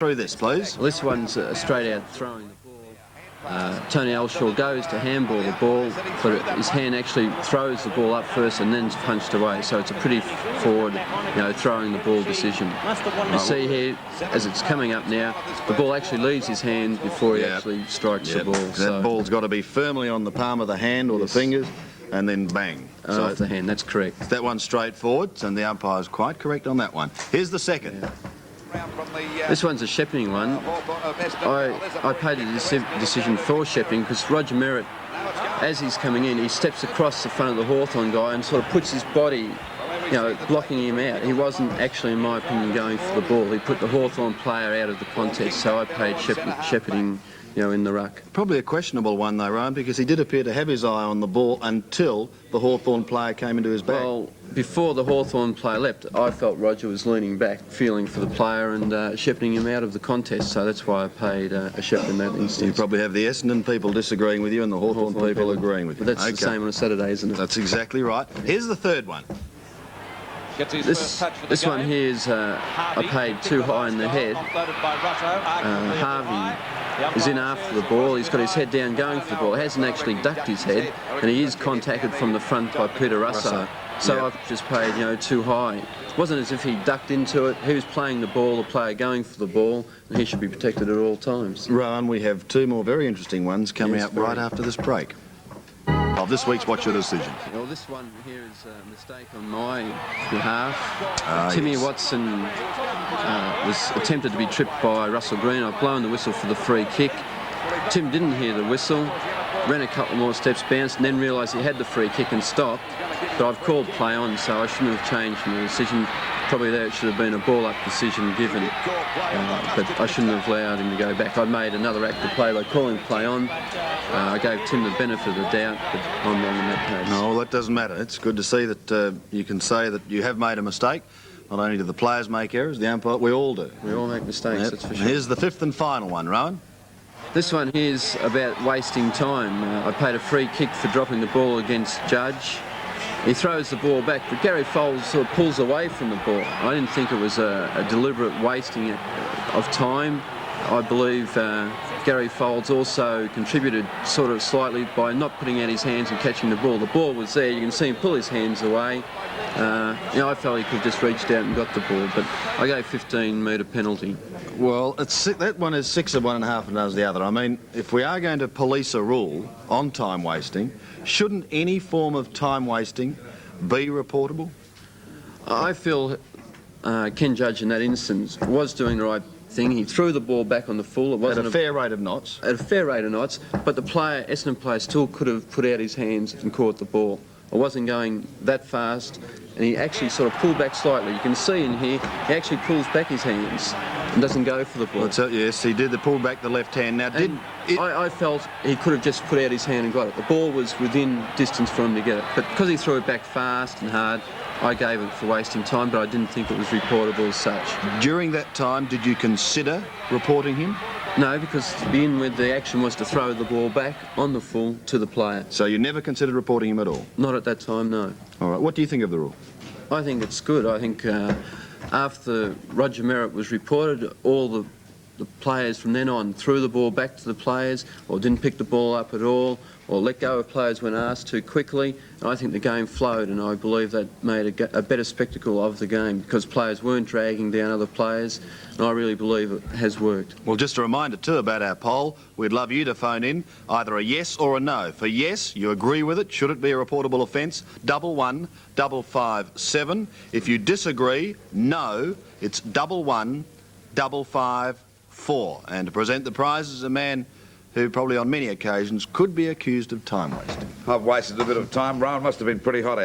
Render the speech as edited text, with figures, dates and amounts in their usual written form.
through this, please. Well, this one's straight out throwing the ball. Tony Elshaw goes to handball the ball, but his hand actually throws the ball up first and then's punched away. So it's a pretty forward, throwing the ball decision. You see here, as it's coming up now, the ball actually leaves his hand before he actually strikes the ball. That ball's got to be firmly on the palm of the hand or the fingers, and then bang. So off the hand, that's correct. That one's straightforward, and the umpire's quite correct on that one. Here's the second. Yeah. This one's a shepherding one. I paid the decision for shepherding because Roger Merritt, as he's coming in, he steps across the front of the Hawthorn guy and sort of puts his body, blocking him out. He wasn't actually, in my opinion, going for the ball. He put the Hawthorn player out of the contest, so I paid shepherding, in the ruck. Probably a questionable one though, Rowan, because he did appear to have his eye on the ball until the Hawthorn player came into his back. Well, before the Hawthorn player leapt, I felt Roger was leaning back, feeling for the player and shepherding him out of the contest, so that's why I paid a shepherd in that instance. You probably have the Essendon people disagreeing with you and the Hawthorn people agreeing with you. But that's the same on a Saturday, isn't it? That's exactly right. Here's the third one. This one here is I paid too high in the head. Harvey is in after the ball. He's got his head down going for the ball. He hasn't actually ducked his head, and he is contacted from the front by Peter Russo. So I've just paid, too high. It wasn't as if he ducked into it. He was playing the ball, the player going for the ball, and he should be protected at all times. Rowan, we have two more very interesting ones coming up right after this break. Of this week's What's Your Decision? Well, this one here is a mistake on my behalf. Timmy Watson was attempted to be tripped by Russell Green. I've blown the whistle for the free kick. Tim didn't hear the whistle, ran a couple more steps, bounced, and then realised he had the free kick and stopped. But I've called play on, so I shouldn't have changed my decision. Probably there should have been a ball-up decision given, but I shouldn't have allowed him to go back. I made another act of play by calling play on. I gave Tim the benefit of the doubt, but I'm wrong in that case. No, well, that doesn't matter. It's good to see that you can say that you have made a mistake. Not only do the players make errors, the umpire, we all do. We all make mistakes, that's for sure. Here's the fifth and final one, Rowan. This one here is about wasting time. I paid a free kick for dropping the ball against Judge. He throws the ball back, but Gary Foles sort of pulls away from the ball. I didn't think it was a deliberate wasting of time. I believe Gary Foles also contributed sort of slightly by not putting out his hands and catching the ball. The ball was there. You can see him pull his hands away. I felt he could have just reached out and got the ball, but I gave 15-metre penalty. Well, that one is 6 of one and a half and does the other. I mean, if we are going to police a rule on time wasting, shouldn't any form of time wasting be reportable? I feel Ken Judge in that instance was doing the right thing. He threw the ball back on the full. It wasn't at a fair rate of knots. At a fair rate of knots, but the Essendon player still could have put out his hands and caught the ball. It wasn't going that fast, and he actually sort of pulled back slightly. You can see in here, he actually pulls back his hands and doesn't go for the ball. Yes, he did pull back the left hand. Now, I felt he could have just put out his hand and got it. The ball was within distance for him to get it, but because he threw it back fast and hard, I gave it for wasting time, but I didn't think it was reportable as such. During that time, did you consider reporting him? No, because to begin with, the action was to throw the ball back on the full to the player. So you never considered reporting him at all? Not at that time, no. All right, what do you think of the rule? I think it's good. I think after Roger Merritt was reported, all the players from then on threw the ball back to the players or didn't pick the ball up at all or let go of players when asked too quickly. And I think the game flowed, and I believe that made a better spectacle of the game because players weren't dragging down other players, and I really believe it has worked. Well, just a reminder too about our poll. We'd love you to phone in either a yes or a no. For yes, you agree with it. Should it be a reportable offence? 11557. If you disagree, no, it's 11554. And to present the prize is a man who probably on many occasions could be accused of time wasting. I've wasted a bit of time. Rowan must have been pretty hot out